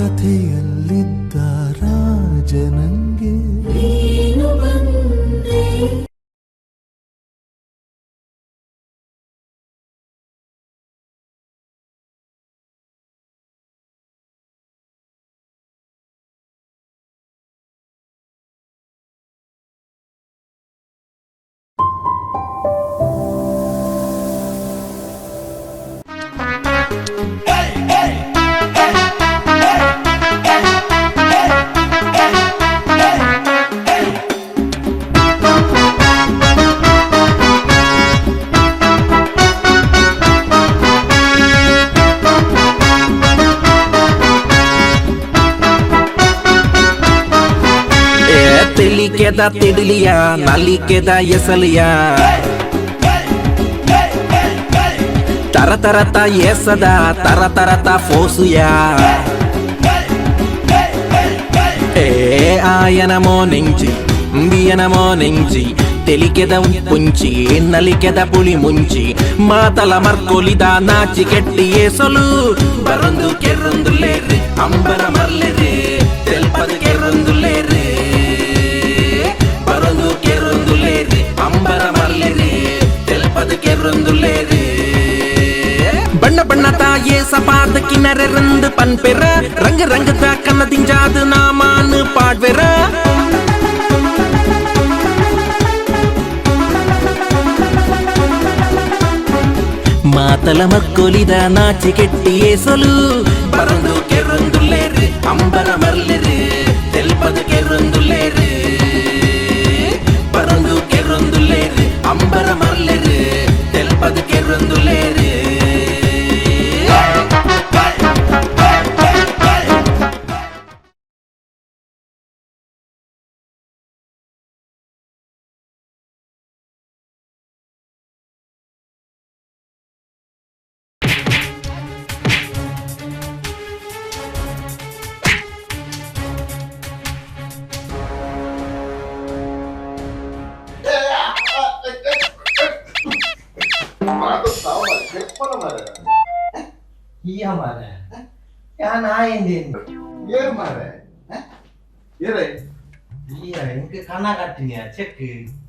ಕಥೆಯಲ್ಲಿದ್ದ ರಾಜನಂಗೆ తెలికేద తిడిలియా నలికేద ఎసలియా తరతరత ఏసద తరతరత ఫోసుయా ఏ ఆయనమో నుంచి బియనమో నుంచి తెలికెద పుంచి నలికెద పులి ಮುಂಚಿ ಮಾತಲ ಮರ್ಕೊಲಿದ ನಾಚಿ ಕೆಟ್ಟಿ ಏಸಲು ಬರೊಂದು ಕೆರೊಂದುಲೇರಿ ಅಂಬರ ಮರ್ಲೆರಿ ತೆಲ್ಪದು ಕೆರೊಂದುಲೇರಿ ಬರೊಂದು ಕೆರೊಂದುಲೇರಿ ಅಂಬರ ಮರ್ಲೆರಿ ತೆಲ್ಪದು ಕೆರೊಂದುಲೇರಿ ಬಣ್ಣ ಬಣ್ಣದ ಏಸಪಾದ ಕಿನರೆ ರಂದು ಪನ್ಪೆರ ರಂಗ ರಂಗದ ಕನ್ನದಿಂಜಾದ ನಾಮಾನು ಪಾಡ್ವೆರ ಮಾತಲ ಮಕ್ಕೊಲಿದ ನಾಚಿ ಕೆಟ್ಟಿ ಏಸಲು ಬರೊಂದು ಕೆರೊಂದುಲೇರಿ ಅಂಬರ ಮರ್ಲೆರಿ ತೆಲ್ಪದು ಕೆರೊಂದುಲೇರಿ ಬರೊಂದು ಕೆರೊಂದುಲೇರಿ ಅಂಬರ ಮರ್ಲೆರಿ ತೆಲ್ಪದು ಕೆರೊಂದುಲೇರಿ Iya mare, ya nain din. Iya mare, iya re. Iya, ini kana kattinya check.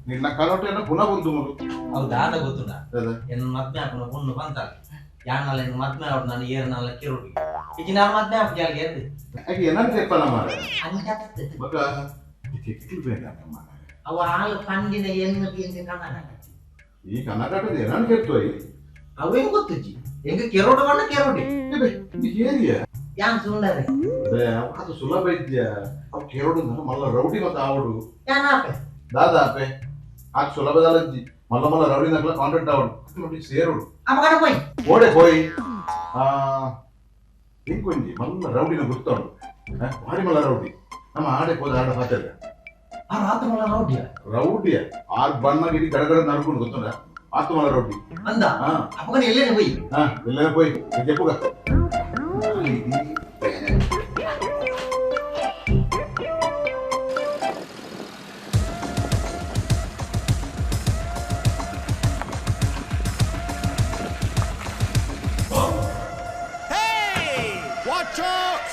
ನಿನ್ನ ಕನೋಟೆಯನ್ನು ಪುನಃ ಒಂದು ಮರು ಹೌದಾ ಅದ ಗೊತ್ತುಂಡ ಏನು ಮದ್ಮೆ ಹಾಕೋಣ ಪುಣ್ಣು ಬಂತಲ್ಲ ಯಾನಲ್ಲ ಇನ್ನು ಮದ್ಮೆ ಅವ್ರು ನಾನು ಏರ್ನಲ್ಲ ಕಿರುಡಿ ಈಗ ನಾನು ಮದ್ಮೆ ಹಾಕಿ ಅಲ್ಲಿ ಎದ್ದು ಹಾಗೆ ಏನಂತ చెప్పాల ಮಾರೆ ಅಂಜಾಗ್ತದೆ ಬಕ ಚಿಕ್ಕಿ ಬೇಡ ಮಾರೆ ಅವ ಹಾಲು ಪಂಡಿನ ಏನು ತಿಂದು ಕನ್ನ ಈ ಕನ್ನಡದ ಏನಂತ ಕೇಳ್ತೋಯ್ ಅವೇನು ಗೊತ್ತುಜಿ ಹೆಂಗ ಕೆರೋಡು ಬಣ್ಣ ಕೆರೋಡಿ ಇದು ಏರಿಯಾ ಯಾನ್ ಸುಂದರ ಅದೇ ಅದು ಸುಲಭ ಇದ್ಯಾ ಅವು ಕೆರೋಡು ಮಲ್ಲ ರೌಡಿ ಮತ್ತೆ ಆವಡು ಯಾನಾಪೆ ದಾದಾಪೆ ಆ ಸುಲಭದಲ್ಲಜ್ಜಿ ಮಲ್ಲ ಮಲ್ಲ ರೌಡಿ ನಗಲ ಕಾಂಟ್ರಾಕ್ಟ್ ಆವಡು ನೋಡಿ ಸೇರುಡು ಅಪಗಡ ಹೋಯ್ ಓಡೆ ಹೋಯ್ ಇಂಕೊಂಜಿ ಮಲ್ಲ ರೌಡಿನ ಗುರ್ತೋಡು ಭಾರಿ ಮಲ್ಲ ರೌಡಿ ನಮ್ಮ ಆಡೆ ಹೋದ ಆಡ ಹಾತಲ್ಲ ಆ ರಾತ ಮಲ್ಲ ರೌಡಿಯ ರೌಡಿಯ ಆ ಬಣ್ಣಗೆ ಇಡಿ ಗಡಗಡ ನಡ್ಕೊಂಡು ಗೊತ್ತುಂಡ ಆತು ಮಲ್ಲ ರೌಡಿ ಅಂದ ಅಪಗಡ ಎಲ್ಲೇನೆ ಹೋಯ್ ಎಲ್ಲೇನೆ ಹೋಯ್ ಜಪ್ಪುಗ Watch out!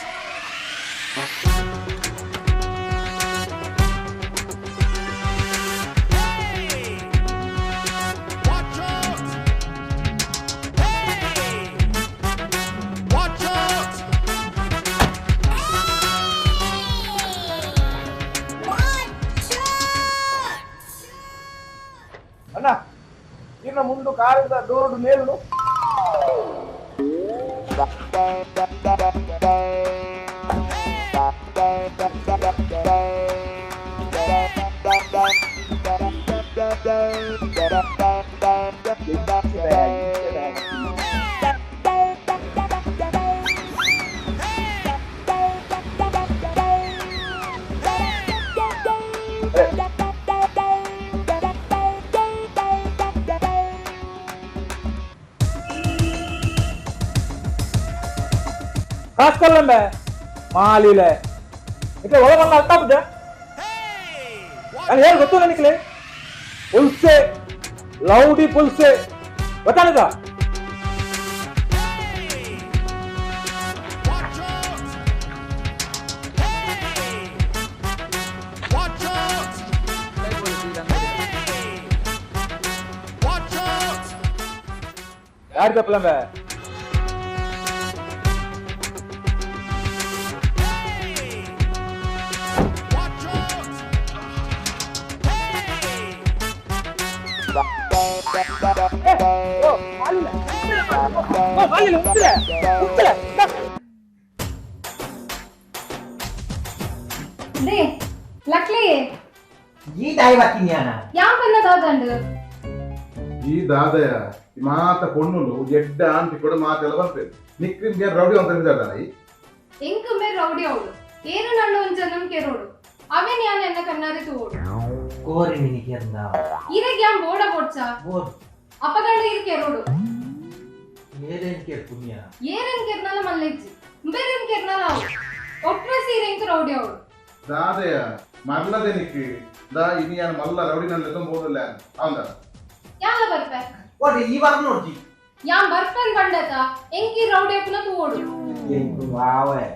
Hey! Watch out! Hey! Watch out! ಅಣ್ಣ ಇನ್ನು ಮುಂದೆ ಕಾರಿದ ಡೋರ್ಡ್ ಮೇಲು ಕಾಸ್ಕಲ್ಲಂಬೆ ಮಾಲಿಲೆ ಇಟ್ಲೆ ಒಳಗಲ್ಲ ಅರ್ಥ ಆಗ್ತದೆ ನಾನು ಹೇಳಿ ಗೊತ್ತು ನನಗೆ ಪುಲ್ಸೆ ಲೌಡಿ ಪುಲ್ಸೆ ಗೊತ್ತಾನದ ಯಾರು ತಪ್ಪಲಂಬ లక్లీ ఈ తాయి పట్టింది యాంపన్న దాదండు ఈ దాదయ్య మాత పొన్నులు ఎడ్డ ఆంటి కూడా మా తెలవలేదు నిక్కి రౌడీ ಅಂತ ಹೇಳಿದಾರೆ ಇಂಕ ಮೇ ರೌಡಿ ಅವಳು ಏನು ನನ್ನ ಒಂಜನಂ ಕೆರೋಡು ಅವೇ ನಾನು ಎನ್ನ ಕಣ್ಣಾರೆ ತೂಡು ಕೋರಿ ನಿನಗೆ ಅಂದ ಇರಗೆ ಯಾಂ ಬೋಡ ಬೋಡ್ಚಾ ಬೋರ್ ಅಪಗಂಡ ಇರ ಕೆರೋಡು ಏನೇನ್ ಕೇರ್ ಪುಣ್ಯ ಏನೇನ್ ಕೆರ್ನಲ ಮಲ್ಲೆಜ್ಜಿ ಬೇರೆನ್ ಕೆರ್ನಲ ಅವು ಒಟ್ರೆ ಸೀರೆ ಇಂಕ ರೌಡಿ ಅವಳು దాదయ్య మరలదే నిక్కి దా ఇని యాన మల్ల రౌడీ నన్ను ఎత్తం పోదಲ್ಲ అవునా ಯಾಲ ಬರ್ಪೆ ಓಡಿ ಈ ವಾರ ನೋಡ್ತಿ ಯಾಂ ಬರ್ಪೆನ್ ಬಂಡತ ಎಂಕಿ ರೌಡಿ ಅಪ್ಪನ ತೂಡು ಎಂಕು ವಾವೆ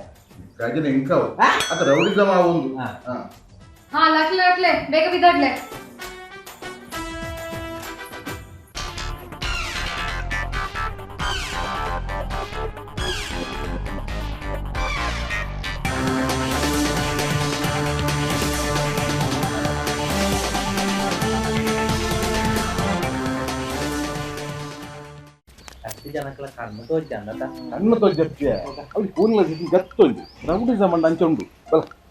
ಗಜನ ಎಂಕವು ಅದ ರೌಡಿಸಮ ಒಂದು ಹಾ ಲಕ್ಲೆ ಬೇಗ ಬಿದ್ದಾಡ್ಲೆ ಜನಕ್ಕಳ ಕಣ್ಣು ತೋಜಂದ ಕಣ್ಣು ತೋಜಕ್ಕೆ ಅಲ್ಲಿ ಕೂಲಿನ ಸಿಟಿ ಗತ್ತೊಂದು ರೌಡಿಸಮ್ ಅಂಡ್ ಅಂಚೊಂಡು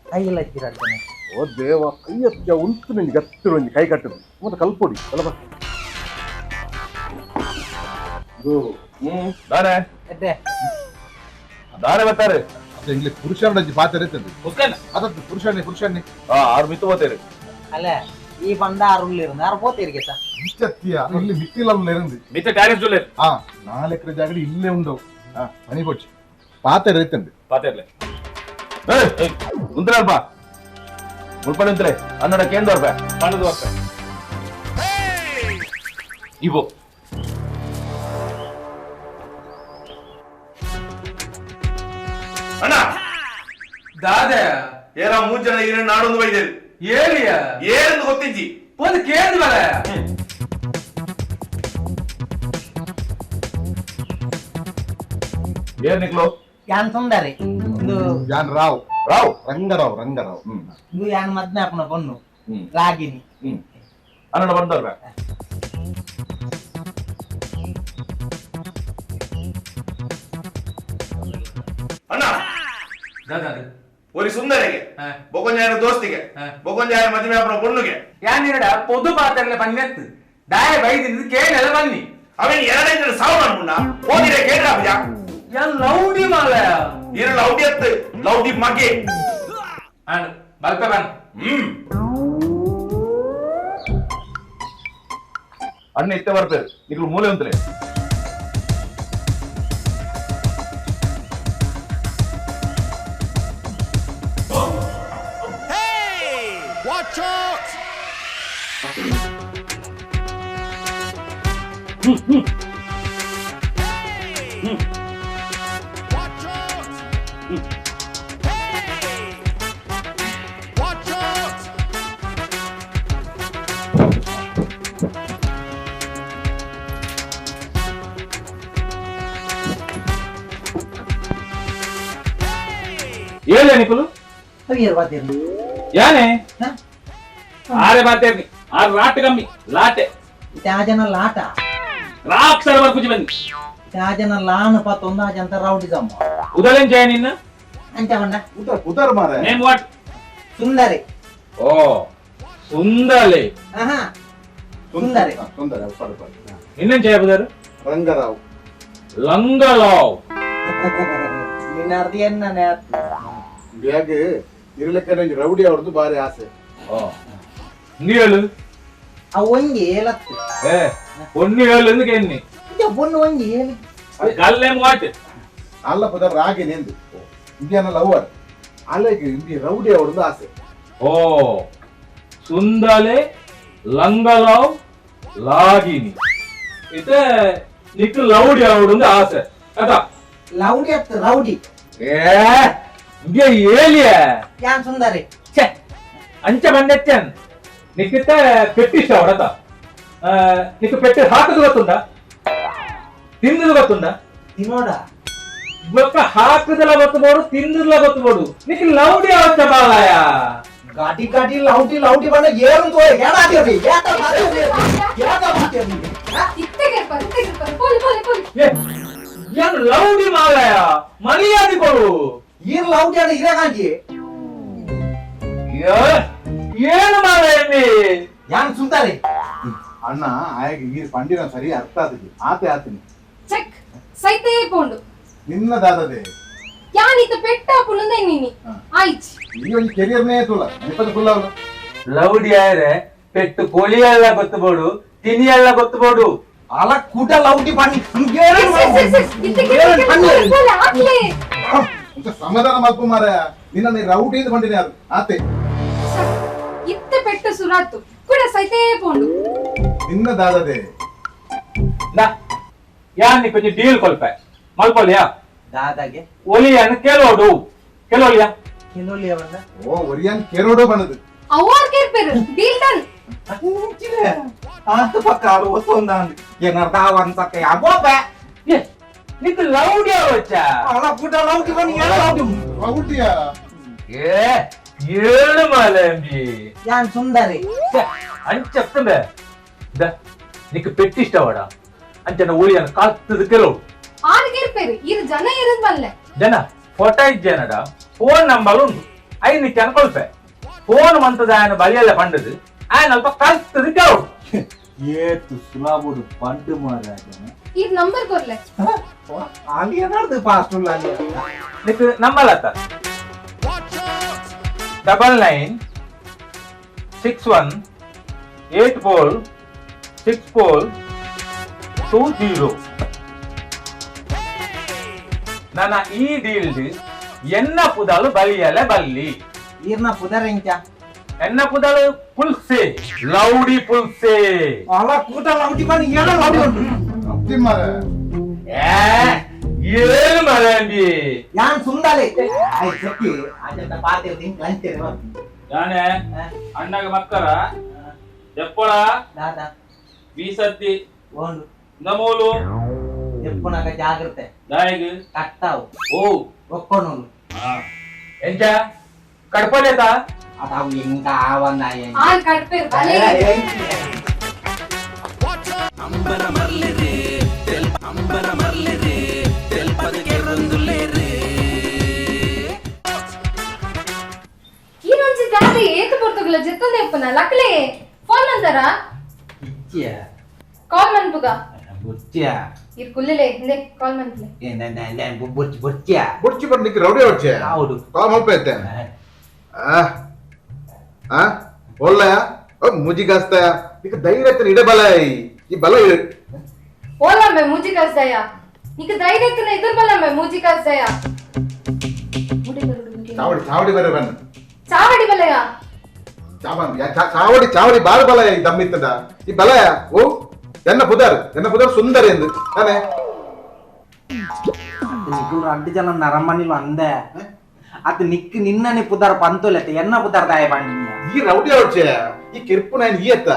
ಕೈಯಲ್ಲಿ ಹಚ್ಚಿರಾಡ್ತಾನೆ ಓ ದೇವ ಕೈಯತ್ತ ಉಂಟು ನಿಂಗೆ ಗತ್ತಿರು ಕೈ ಕಟ್ಟದು ಮತ್ತೆ ಕಲ್ಪೊಡಿ ಅಲ್ಲ ದಾರೆ ಎಡ್ಡೆ ದಾರೆ ಬರ್ತಾರೆ ಅದು ಇಂಗ್ಲಿಷ್ ಪುರುಷರ ಪಾತ್ರ ಇರ್ತದೆ ಅದದ್ದು ಪುರುಷನ್ನೇ ಆರು ಮಿತ್ತು ಹೋಗ್ತಾರೆ ಅಲ್ಲ ಈ ಬಂದ ಆರುಳ್ಳಿருந்து ಆರು పోతేరికి ಇಷ್ಟತ್ತೀಯ ಇಲ್ಲಿ ಮಿತ್ತಿಲಲ್ಲ ಇருந்து ಮಿತ್ತ ಟ್ಯಾರಿಸ್ ಜೊಲ್ಲೆ ಆ 4 ಎಕರೆ ಜಾಗ ಇಲ್ಲೇ ಉಂಡು ಮನಿ ಕೊಚ್ಚಿ ಪಾತ್ರ ಇರ್ತಂడి ಪಾತೆರ್ಲೆ ಉಂತ್ರಲ್ಪ ಮುಲ್ಪಡಿ ಉಂತ್ರೆ ಅನ್ನಡ ಕೇಂದ್ರ ರೂಪಾಯಿ 12 ವರ್ಷ ಇವು ಅಣ್ಣ ದಾದ ಏರ ಮೂಜನ ಇರ ನಾಡೊಂದು ಬೈದೇರಿ ಏರಿಯ ಏರೆಂದು ಗೊತ್ತಿಜ್ಜಿ ಪೋದು ಕೇಂದ್ರ ಬಲ ಏರ್ ನಿಕ್ಲು ಯಾನ್ ಸುಂದರಿ ಇದು ಯಾನ್ ರಾವ್ ರಂಗರಾವ್ ಇದು ಯಾನ್ ಮದ್ನೆ ಹಾಕೋಣ ಬನ್ನು ರಾಗಿನಿ ಅನ್ನಡ ಬಂದವ್ರ ಅಣ್ಣ ದಾದ ഒരു സുന്ദരಗೆ ಬೊಗೊಂಜಾಯನ ದೋಸ್ತಿಗೆ ಬೊಗೊಂಜಾಯನ ಮದುವೆ ಅಪ್ಪನ ಪೊಣ್ಣುಗೆ ಯಾನಿರಡ ಪೊದು ಪಾತ್ರಲೆ ಬನ್ನೆತ್ತು ದಾಯ ಬೈದಿದ್ದು ಕೇಳಲ್ಲ ಬನ್ನಿ ಅವನ್ ಎರಡೈದು ಸಾವು ಮಾಡ್ಕೊಂಡ ಓದಿರೆ ಕೇಳ್ರ ಅಬ್ಬಜ ಯಾನ್ ಲೌಡಿ ಮಾಲ ಇರ ಲೌಡಿ ಎತ್ತು ಲೌಡಿ ಮಗೆ ಅಣ್ಣ ಬಲ್ಪೆ ಬನ್ ಅಣ್ಣ ಇತ್ತೆ ಬರ್ತಾರೆ ನಿಕ್ಲು ಮೂಲೆ ಉಂತ್ರೆ Watch out! Watch out! Hey! Watch out! ಏಳೆ ನಿಕುಲು ಅವಿಯರ್ ಬಾತಿರ್ಲಿ ಯಾನೆ ಆರೆ ಬಾತೇರ್ನಿ ಆರ್ ರಾಟ್ ಕಮ್ಮಿ ಲಾಟೆ ತ್ಯಾಜನ ಲಾಟ ರಾಕ್ಷರ ಬರ್ಕುಜಿ ಬನ್ನಿ ತ್ಯಾಜನ ಲಾನು ಪತ್ತೊಂದು ಅಜಂತ ರೌಡಿಸಮ್ಮ ಉದಲೇನ್ ಜಯ ನಿನ್ನ ಅಂಚ ಬಂಡ ಉದರ್ ಮಾರೆ ನೇಮ್ ವಾಟ್ ಸುಂದರಿ ಓ ಸುಂದಲೆ ಆಹಾ ಸುಂದರಿ ಇನ್ನೇನ್ ಜಯ ಬುದರ್ ರಂಗರಾವ್ ಲಂಗಲಾವ್ ನಿನ್ನ ಅರ್ಧ ಏನ ಬ್ಯಾಗ್ ಇರ್ಲಿಕ್ಕೆ ನಂಗೆ ರೌಡಿ ಅವ್ರದ್ದು ಬಾರಿ ಆಸೆ ನೀ ಹೇಳು ಆ ಒಂಜಿ ಏಲತ್ತು ಏ பொண்ணு ಹೇಳು ಎಂದಕ್ಕೆ ಎನ್ನಿ ಇದು பொண்ணு ಒಂಜಿ ಏಲಿ ಕಲ್ಲೇಮ್ ವಾಟ್ ಅಲ್ಲ ಪದ ರಾಗಿ ನೆಂದು ಇಂಡಿಯನ್ ಲವರ್ ಅಲ್ಲಿಗೆ ಇಂಡಿ ರೌಡಿ ಅವ್ರದ್ದು ಆಸೆ ಓ ಸುಂದಲೆ ಲಂಗಲಾವ್ ಲಾಗಿನಿ ಇತ್ತೆ ನಿಕ್ಕು ಲೌಡಿ ಅವಡು ಆಸೆ ಅದ ಲೌಡಿ ಅತ್ತು ರೌಡಿ ಏ ಇಂಗೆ ಏಲಿಯ ಯಾನ್ ಸುಂದರಿ ಛೆ ಅಂಚ ಬಂದೆಚ್ಚನ್ ನಿಕ್ಕಿತ್ತ ಪೆಟ್ಟಿಷ್ಟ ಅವಡತ ನಿಕ್ಕು ಪೆಟ್ಟಿ ಹಾಕದು ಗೊತ್ತುಂಟ ತಿಂದಿದ್ದು ಗೊತ್ತುಂಡ ತಿನ್ನೋಡ ಬೊಕ್ಕ ಹಾಕದಲ್ಲ ಗೊತ್ತಬೋಡು ತಿಂದಿಲ್ಲ ಗೊತ್ತಬೋಡು ನಿಕ್ ಲೌಡಿ ಅವಚ್ಚ ಬಾಲಾಯ ಗಾಟಿ ಗಾಟಿ ಲೌಟಿ ಲೌಟಿ ಬಂದ ಏನು ತೋರಿ ಏನಾಗ್ತೀರಿ ಇತ್ತೆಗೆ ಪೋಲಿ ಪೋಲಿ ಪೋಲಿ ಏನು ಲೌಡಿ ಮಾಲಾಯ ಮರ್ಯಾದೆ ಕೊಡು ಏನು ಲೌಟಿ ಅಣ್ಣ ಇರೇ ಕಾಂತಿ ಏನು ಮಾಲಾಯ ಯಾನ್ ಸುಂತಾರಿ ಅಣ್ಣ ಆಯ್ಕೆ ಈ ಪಂಡಿನ ಸರಿ ಅರ್ಥ ಆತದೆ ಆತೆ ಆತೀನಿ ಚೆಕ್ ಸೈತೆ ಪೋಂಡು ನಿನ್ನ ದಾದದೆ ಯಾನ್ ಇತ್ತ ಪೆಟ್ಟ ಪುಣ್ಣಂದೆ ನೀನಿ ಆಯ್ಚ್ ಈ ಒಂದು ಕೆರಿಯರ್ನೇ ತುಲ ನಿಪ್ಪದ ಫುಲ್ ಅವನು ಲೌಡಿ ಆಯ್ರೆ ಪೆಟ್ಟು ಕೋಳಿ ಎಲ್ಲ ಗೊತ್ತಬೋಡು ತಿನಿ ಎಲ್ಲ ಗೊತ್ತಬೋಡು ಅಲ ಕೂಟ ಲೌಟಿ ಪಂಡಿ ಸಮಾಧಾನ ಮಾಡ್ಕೊ ಮಾರ ನಿನ್ನ ರೌಟಿ ಇದು ಪಂಡಿನ ಯಾರು ಆತೆ ಇತ್ತೆ ಪೆಟ್ಟು ಸುರಾತು ಕೂಡ ಸೈತೆ ಪೋಂಡು ನಿನ್ನ ದಾದದೆ ಯಾನ್ ಕೊಂಚ ಡೀಲ್ ಕೊಲ್ಪೆ ಮಲ್ಕೊಲ್ಯಾ ದಾದಾಗೆ ಒಲಿಯನ್ನು ಕೆಲೋಡು ಕೆಲೋಲಿಯಾ ಕೆಲೋಲಿ ಅವನ್ನ ಓ ಒರಿಯನ್ ಕೆರೋಡು ಬಣದು ಅವ್ವಾರ್ ಕೇರ್ಪೇರು ಡೀಲ್ ಡನ್ ಅಂತ ಪಕ್ಕ ಅವರು ಹೊಸೊಂದಾಂದು ಏನರ್ಥ ಒಂದ್ಸಕ್ಕೆ ಅಬೋಪೆ ನಿಕ್ ಲೌಡಿ ಅವಚ್ಚ ಅಲ ಕೂಟ ಲೌಟಿ ಬನ್ನಿ ಏನು ಲೌಟಿ ರೌಟಿಯ ಏಳು ಮಾಲಂಬಿ ಯಾನ್ ಸುಂದರಿ ಅಂಚೆ ನಿಕ್ ಪೆಟ್ಟಿಷ್ಟವಾಡ ಅಂಚನ ಒಲಿಯನ್ನು ಕಾಲ್ತದ ಕೆಲವು ಆರ್ ಕೇರ್ಪೇರು ಇರು ಜನ ಇರದ್ ಬಲ್ಲೆ ಜನ ಫೋಟೋ ಇದ್ದೇನಡ ಫೋನ್ ನಂಬರ್ ಉಂಟು ಐದು ಅನ್ಕೊಳ್ಪೆ ಫೋನ್ ಮಂತದ ఆయన ಬಲಿಯಲ್ಲ ಪಂಡದು ఆయన ಅಲ್ಪ ಕಲ್ತದ ಕೆಲವು ಏತು ಸುಲಾಬುಡು ಪಂಡು ಮಾರಾಜನ ಇರ್ ನಂಬರ್ ಕೊರ್ಲೆ ಅಲ್ಲಿ ಏನಾರ್ದು ಫಾಸ್ಟ್ ಉಲ್ಲ ಅಲ್ಲಿ ನಿಕ್ ನಂಬಲತ್ತ Watch out! 9961846420 ನನ್ನ ಈ ಡೀಲ್ಡ್ ಎನ್ನ ಪುದಲು ಬಲಿಯಲ್ಲ ಬಲ್ಲಿ ಈರ್ನ ಪುದರ ಇಂಚ ಎನ್ನ ಪುದಲು ಪುಲ್ಸೆ ಲೌಡಿ ಪುಲ್ಸೆ ಅಲ ಕೂಟ ಲೌಟಿ ಬನ್ನಿ ಏನು ಲೌಟಿ ಉಂಟು ರೌಟಿ ಮಾರ ಏನು ಮರಂಬಿ ಯಾನ್ ಸುಂದರಿ ಆಯ್ ಸಕ್ಕಿ ಅಜಂತ ಪಾತಿರ್ತೀನಿ ಲಂಚೇರಿ ಯಾನೆ ಅಣ್ಣಗ ಮಕ್ಕರ ಎಪ್ಪಳ ದಾದಾ ಬೀಸತ್ತಿ ಒಂದು ನಮೂಲು ಎಪ್ಪನಾಗ ಜಾಗ್ರತೆ ದಾಯಿಗೆ ಕಟ್ಟಾವು ಓ ಒಕ್ಕೊನೋನು ಎಂಚ ಕಡ್ಪಲೇತ ಅದಾವು ಹಿಂಗ ಆವನ್ನಾಯ ಆರ್ ಕಡ್ಪೇರು ಬಲೆ ಅಂಬರ ಮರ್ಲೆರೆ ಅಂಬರ ಮರ್ಲೆರೆ ತೆಲ್ಪದ ಕೆರೊಂದುಲೇರೆ ಇನ್ನೊಂದ್ಸಿ ದಾದೆ ಏತು ಬರ್ತಗಲ ಜೆತ್ತೊಂದೆ ಎಪ್ಪನ ಲಕ್ಲೆ ಫೋನ್ ಅಂತಾರ ಇಚ್ಚಿಯ ಕಾಲ್ ಮನ್ಪುಗ ಬುಚ್ಚಿಯ ಇರ್ ಕುಲ್ಲಿಲೆ ಹಿಂದೆ ಕಾಲ್ ಮನ್ಪುಲೆ ಬುಚ್ಚಿಯ ಬುಡ್ಚಿ ಬರ್ ನಿಕ್ ರೌಡಿ ಅವಚ್ಚೆ ಹೌದು ಕಾಲ್ ಮಲ್ಪೈತೆ ಒಳ್ಳೆಯ ಮುಜಿ ಗಾಸ್ತಾಯ ನಿಕ್ ಧೈರ್ಯ ಇಡೆ ಬಲ ಈ ಬಲ ಓಲಮ್ಮೆ ಮೂಜಿ ಕಲ್ಸ್ದಯ ನಿಕ ಧೈರ್ಯತನ ಎದುರು ಬಲ್ಲಮ್ಮೆ ಮೂಜಿ ಕಲ್ಸ್ದಯ ಚಾವಡಿ ಚಾವಡಿ ಬೇರೆ ಬನ್ನ ಚಾವಡಿ ಬಲಯ ಚಾವಡಿ ಚಾವಡಿ ಬಾರ ಬಲ ಈ ದಮ್ಮಿತ್ತದ ಈ ಬಲ ಓ ಎನ್ನ ಪುದರ್ ಸುಂದರಿ ಎಂದು ತಾನೆ ನಿಕ್ಕುಲು 2 ಜನ ನರಮನಿಲು ಅಂದೆ ಅದು ನಿಕ್ ನಿನ್ನನೆ ಪುದರ ಪಂತೋಲೆತ್ತೆ ಎನ್ನ ಪುದರ ದಾಯ ಪಾಂಡಿನ್ಯ ಈ ರೌಡಿ ಅವಚ್ಚೆ ಈ ಕಿರ್ಪು ನಾನು ಈ ಎತ್ತ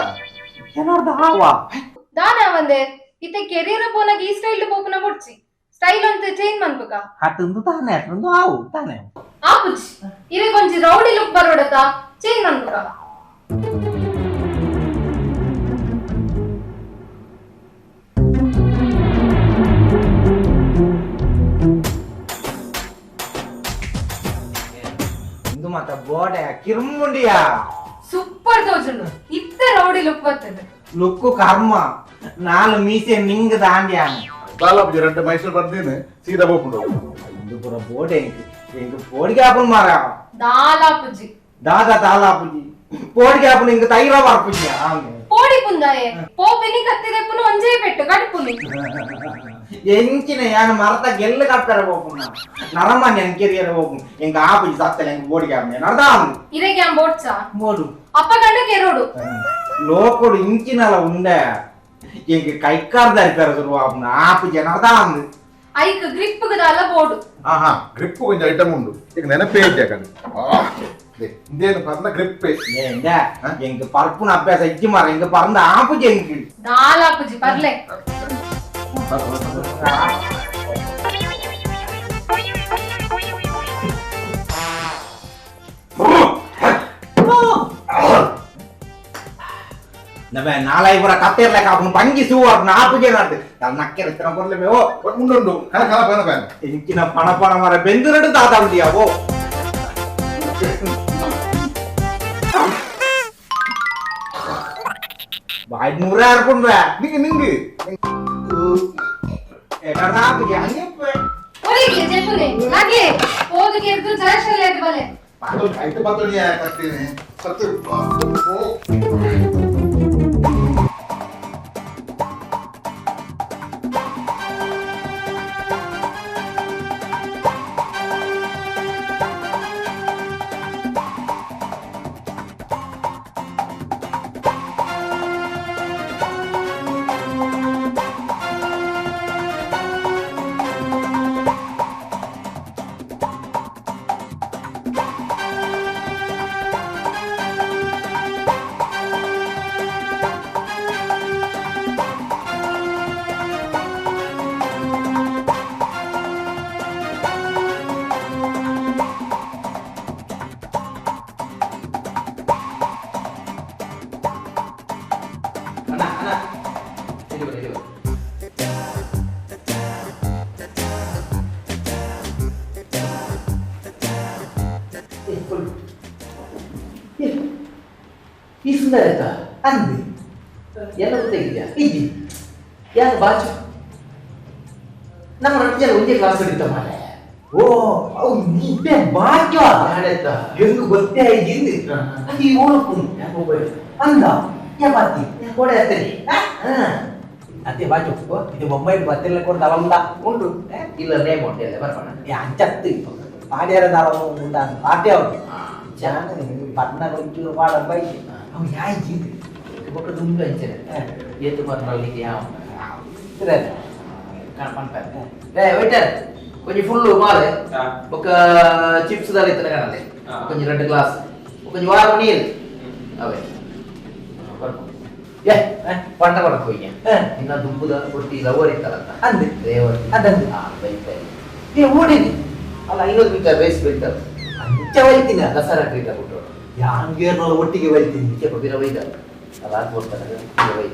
ಏನಾರ್ದ ಹಾವಾ ದಾನ ಒಂದೆ ಇತ್ತೆ ಕೆರಿಯರ್ ಪೋನಾಗ ಈ ಸ್ಟೈಲ್ ಪೋಪನ ಬುಡ್ಸಿ ಸ್ಟೈಲ್ ಅಂತ ಚೇಂಜ್ ಮನ್ಪುಗ ಅಟೊಂದು ತಾನೆ ಅಟೊಂದು ಹಾವು ತಾನೆ ಆಪುಜ್ ಇರೆ ಕೊಂಚಿ ರೌಡಿ ಲುಕ್ ಬರೋಡತ ಚೇಂಜ್ ಮನ್ಪುಗ ಇಂದು ಮಾತ್ರ ಬೋಡೆ ಕಿರುಮುಂಡಿಯ ಸೂಪರ್ ತೋಜುಂಡು ಇತ್ತೆ ರೌಡಿ ಲುಕ್ ಬರ್ತದೆ ಲುಕ್ಕು ಕರ್ಮ ನಾಲು ಮೀಸೆ ನಿಂಗ ದಾಂಡ್ಯ ಬಾಲಾಪುಜಿ 2 ಮೈಸೂರು ಬರ್ದೇನೆ ಸೀದಾ ಹೋಗ್ಬಿಡು ಇಂದು ಪುರ ಬೋಡೆ ಇಂಗ ಪೋಡಿಗೆ ಆಪನ್ ಮಾರ ದಾಲಾಪುಜಿ ದಾದಾ ತಾಲಾಪುಜಿ ಪೋಡಿಗೆ ಆಪನ್ ಇಂಗ ತೈರ ಬಾರ್ಪುಜಿ ಪೋಡಿ ಪುಂದಾಯೆ ಪೋಪಿನಿ ಕತ್ತಿದೆಪ್ಪನು ಒಂಜೇ ಪೆಟ್ಟು ಕಡುಪುನಿ ಎಂಚಿನ ಯಾನ ಮರತ ಗೆಲ್ಲ ಕಟ್ಟಾರ ಹೋಗ್ನ ನರಮನೆ ಅಂಕೆರಿಯರ ಹೋಗು ಎಂಗ ಆಪುಜಿ ಸತ್ತಲೆ ಎಂಗ ಬೋಡಿಗೆ ಆಪನೆ ನರ್ದಾಮ್ ಇರೆ ಕ್ಯಾಂ ಬೋಡ್ಚಾ ಬೋಡು ಅಪ್ಪ ಗಂಡ ಕೆರೋಡು ಲೋಕಡು ಇಂಚಿನಲ ಉಂಡೆ ಎಂಗ ಕೈಕಾರ್ದಾರಿ ಪೆರದರು ಆಪನ ಆಪುಜಿ ನರ್ದಾಮ್ ಐಕ್ ಗ್ರಿಪ್ ಗದಾಲ ಬೋಡು ಆಹಾ ಗ್ರಿಪ್ ಕೊಂಚ ಐಟಮ್ ಉಂಡು ಈಗ ನೆನಪೇ ಇದ್ದೆ ಕಣೆ ಇದೇನು ಪರ್ನ ಗ್ರಿಪ್ ಎಂದ ಎಂಗ ಪರ್ಪುನ ಅಭ್ಯಾಸ ಇಜ್ಜಿ ಮಾರ ಎಂಗ ಪರ್ಂದ ಆಪುಜಿ ಎಂಗ ದಾಲಾಪುಜಿ ಬರ್ಲೆ ನಾಳೆ ಇವರ ಕತ್ತೆರ್ಲಕ್ಕೆ ಅವನು ಬಂಗಿಸುವ ನಾಪುಗೆ ನಾಡ್ದು ನಕ್ಕೆ ಬರ್ಲೇವೆ ಓ ಮುಂದುಂಡು ಕಣ ಕಣ ಪಣ ಪ್ಯಾನ್ ಇಂಚಿನ ಪಣ ಮರ ಬೆಂದುರಡು ದಾದಾವುದಿಯಾವೋ ಬಾಯ್ 100 ಹಾಕೊಂಡ್ವ ನಿಂಗೆ ನಾಪುಗೆ ಹಂಗೆ ಒಲಿಗೆ ಜೆಪುನೆ ಹಾಗೆ ಹೋದಕ್ಕೆ ಎದ್ದು ಜಾಸ್ತಿ ಬಲೆ ಆಯ್ತು ಬತ್ತೊಳಿಯ ಕತ್ತೀನಿ ಸತ್ತು ಈ ಸುಂದರ ಅಂದಿ ಎಲ್ಲ ತೆಗಿದ್ಯಾ ಇದ್ದಿ ಯಾರು ಬಾಚು ನಮ್ಮ ರಜೆ ಒಂದೇ ಕ್ಲಾಸ್ ಹಿಡಿತ ಮಾರೆ ಓ ಅವು ನಿದ್ದೆ ಬಾಕ್ಯ ಹಾಡೆತ್ತ ಹೆಂಗ್ ಗೊತ್ತೇ ಆಗಿಂది అది ఓడుకు అంద యా బాతి కోడే అతని అతే బాచు ఇది బొమ్మాయి బత్తెల కూడా దలందా ఉండు ಇಲ್ಲ ನೇಮ್ ಹೊಟ್ಟೆಲ್ಲ ಬರ್ಪಣ ಅಂಚತ್ತು ಪಾಡ್ಯಾರ ದಾವ ಉಂಡ ಪಾಟ್ಯ ಅವರು ಜಾನ ಪಟ್ನ ಕೊಂಚು ಪಾಡ ಬೈಕ್ ಅವು ಯಾಯಿ ಜೀತಿ ఒక దుమ్ము పెంచారు ఏది పట్టడానికి వెయిటర్ కొంచెం ఫుల్ మాలే ఒక చిప్స్ ధర ఇతను కనాలి కొంచెం 2 గ్లాస్ కొంచెం వారం నీళ్ళు అవే పంట కొరకు నిన్న దుబ్బు ధర కొట్టి లవర్ ఇస్తారంట అంది అదండి ఊడిది అలా 500 మీటర్ రేస్ పెట్టారు అంచె వైతిని దసరా క్రీడ కొట్టాడు యాంగేర్ల ఒట్టిಗೆ వైతిని చెప్పి 20 అలా కొడతారు 20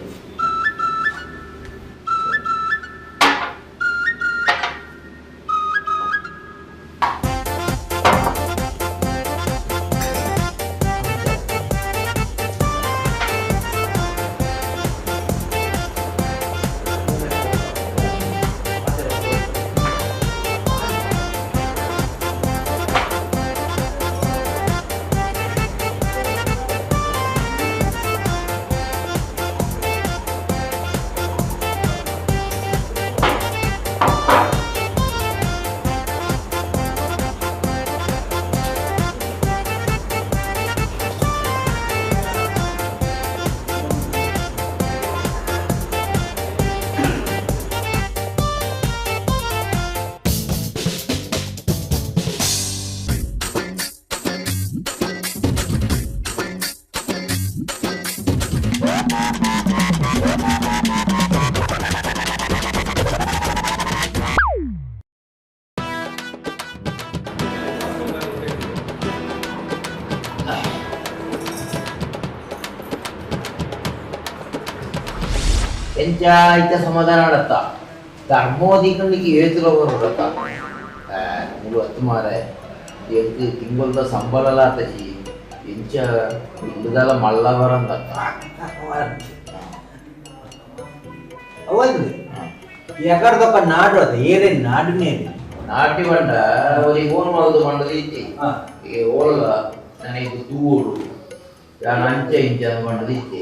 ಎಂಚಾಯ್ತ ಸಮಾಧಾನ ಮಾಡತ್ತ ಧರ್ಮೋಧಿಕನಿಗೆ ಏತುಲ ಬರೋದತ್ತ ಮೂರು ಹತ್ತು ಮಾರೆ ಎಂಟು ತಿಂಗಳದ ಸಂಬಳ ಆತಜಿ ಎಂಚ ಇಲ್ಲದಲ್ಲ ಮಳ್ಳ ಬರಂದತ್ತ ಅವನು ಎಕರ್ದಪ್ಪ ನಾಡು ಅದ ಏನೇನು ನಾಡುನೇ ನಾಟಿ ಬಂಡ ಅವರಿಗೆ ಓನ್ ಮಾಡೋದು ಬಂಡದ ಇತ್ತಿ ಓಲಲ್ಲ ನನಗೆ ತೂವೋಡು ಯಾರು ಅಂಚೆ ಇಂಚೆ ಬಂಡದ ಇತ್ತಿ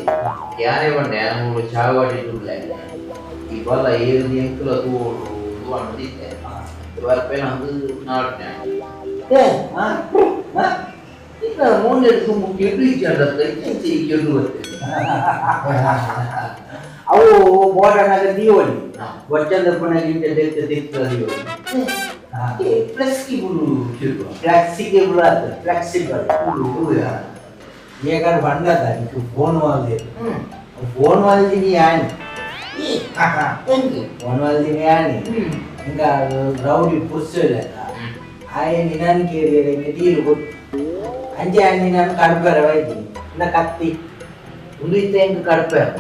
ಯಾನೇ ಬಂಡೆ ಮೂರು ಚಾವಾಡಿ ದುಡ್ಲೆ ಈ ಬಲ್ಲ ಏಳು ಎಂಕುಲ ತೂವೋಡು ಬಂಡದ ಇತ್ತೆ ಬರ್ಪೇನ ಅದು ನಾಡ್ನೆ ಈಗ ಮೂರು ತುಂಬ ಕೆಡು ಇಚ್ಚಾಡ ಇಂಚೆ ಕೆಡು ಬರ್ತದೆ ಅವು ಬೋರ್ಡನಾಗ ದೀವಳಿ ಒಚ್ಚಂದ ಪುಣಗಿಂತ ದೀವಳಿ ಫ್ಲೆಕ್ಸಿಬಲ್ ಆತ ಫ್ಲೆಕ್ಸಿಬಲ್ ಏಗಾರ ಬಂದದ ಫೋನ್ ವಾಲ್ದೆ ಫೋನ್ ವಾಲ್ದಿನಿ ಯಾನ್ Onwaldi yani. Enggak rowdy pusul lah. Ayah ninan kiri yang kecil pun. Anjay ninan karper aja. Nak kati. Ulu itu yang ke karpet.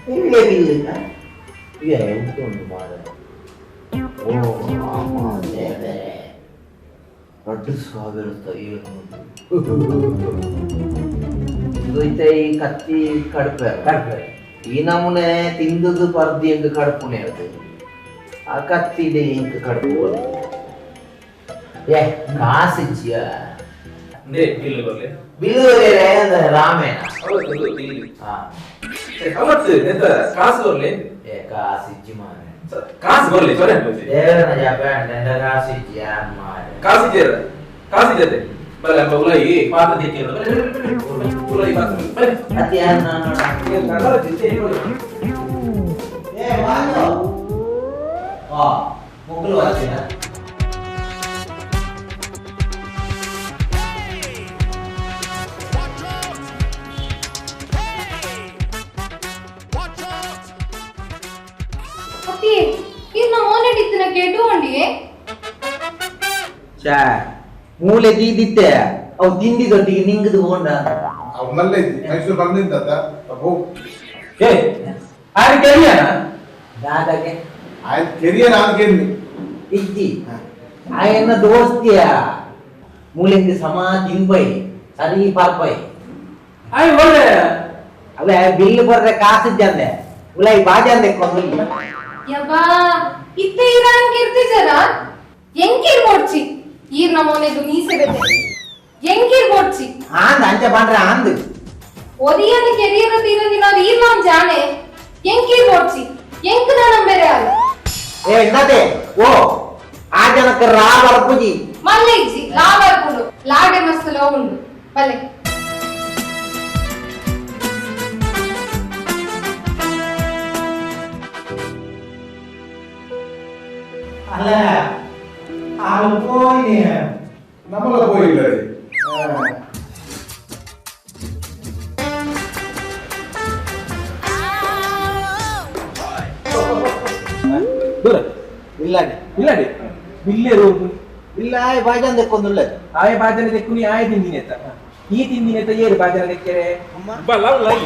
Ini lebih kan? Iya, untung kemarin. Oh, deh. Rodus kabar tahu. Itu kati karpet. ಈ ನಮೂನೆ ತಿಂದದ್ದು ಪರ್ದಿ ಹೆಂಗ ಕಡುಪುನೆ ಅದು ಆ ಕತ್ತಿದೆ ಹೆಂಗ ಕಡುಪು ಏ ಕಾಸಿಜ್ಜಿಯ bill ಅಂದ್ರೆ ರಾಮೇಣ ಕಾಸು ಬರ್ಲಿ ಏ ಕಾಸಿಜ್ಜಿ ಮಾರೆ ಕಾಸು ಬರ್ಲಿ ದೇವರನ ಜಾಪ ಕಾಸಿಜ್ಜಿ ಯಾರು ಮಾರೆ ಕಾಸಿಜೆ ಬಲ್ಲ ಉಲಾಯಿ ಪಾತ್ರ ದಿಕ್ಕಿರೋ ಉಲಾಯಿ ಪಾತ್ರ ಅದ್ಯಾರು ನಾನು ಏ ವಾಂಗೋ ಮುಗ್ಲು ವಾಸಿನ ಅತ್ತಿ ಇನ್ನ ಮೋನೆಡಿತ್ತಿನ ಕೇಟುಕೊಂಡಿಯೇ ಚಾ ಮೂಲೆ ದೀದಿತ್ತೆ ಅವು ತಿಂದಿದೊಟ್ಟಿಗೆ ನಿಂಗದು ಹೋಂಡ ಅವನಲ್ಲ ಇದ್ದಿ ಮೈಸೂರು ಬಂದಿಂದ ಏ ಆರು ಕೆರಿಯನ ದಾದಾಗೆ ಆಯ್ತು ಕೆರಿಯ ನಾನು ಕೇಳಿ ಇಜ್ಜಿ ಆಯನ್ನ ದೋಸ್ತಿಯ ಮೂಲೆಂಗೆ ಸಮ ತಿನ್ಬೈ ಸರಿ ಪಾಪೈ ಆಯ್ ಒಳ್ಳೆ ಅವೇ ಬಿಲ್ ಬರ್ರೆ ಕಾಸಿದ್ದಂದೆ ಉಲೈ ಬಾಜಂದೆ ಕೊಂದು ಯಬ್ಬಾ ಇತ್ತೆ ಇರಾನ್ ಕಿರ್ತಿಜರ ಎಂಕಿರ್ ಮೋಡ್ಚಿ ಈರ್ ನಮೋನೆದು ಮೀಸೆ ಬೆದೆ ಎಂಕಿರ್ ಮೋಡ್ಚಿ ಆಂದ ಅಂಚೆ ಬಂದ್ರೆ ಆಂದ ಒರಿಯನ ಕೆರಿಯರ ತೀರದಿನ ಈರ್ ನಾಮ್ ಜಾನೆ ಎಂಕಿರ್ ಮೋಡ್ಚಿ ಎಂಕದ ನಂಬೆರೆ ಆಗ ಏ ಇನ್ನದೆ ಓ ಆ ಜನಕ್ಕೆ ರಾವರ ಪೂಜಿ ಮಲ್ಲೆ ಇಜ್ಜಿ ಲಾವರ್ ಕುಡು ಲಾಡೆ ಮಸ್ತಲೋ ಉಂಡು ಬಲ್ಲೆ ಅಲ್ಲ ಅದು ಹೋಗಿ നമ്മളെ പോയില്ലേ ದೂರ ಇಲ್ಲಡೆ ಇಲ್ಲಡಿ ಬಿಲ್ಲೇ ರೋಗು ಇಲ್ಲ ಆಯ್ ಬಾಜಂದೆ ಕೊಂದುಲ್ಲ ಆಯ ಬಾಜನ ತೆಕ್ಕುನಿ ಆಯ ತಿಂದಿನೆತ್ತ ಈ ತಿಂದಿನೆತ್ತ ಏರು ಬಾಜನ ತೆಕ್ಕರೆ ಬಲ್ಲ ಲೈ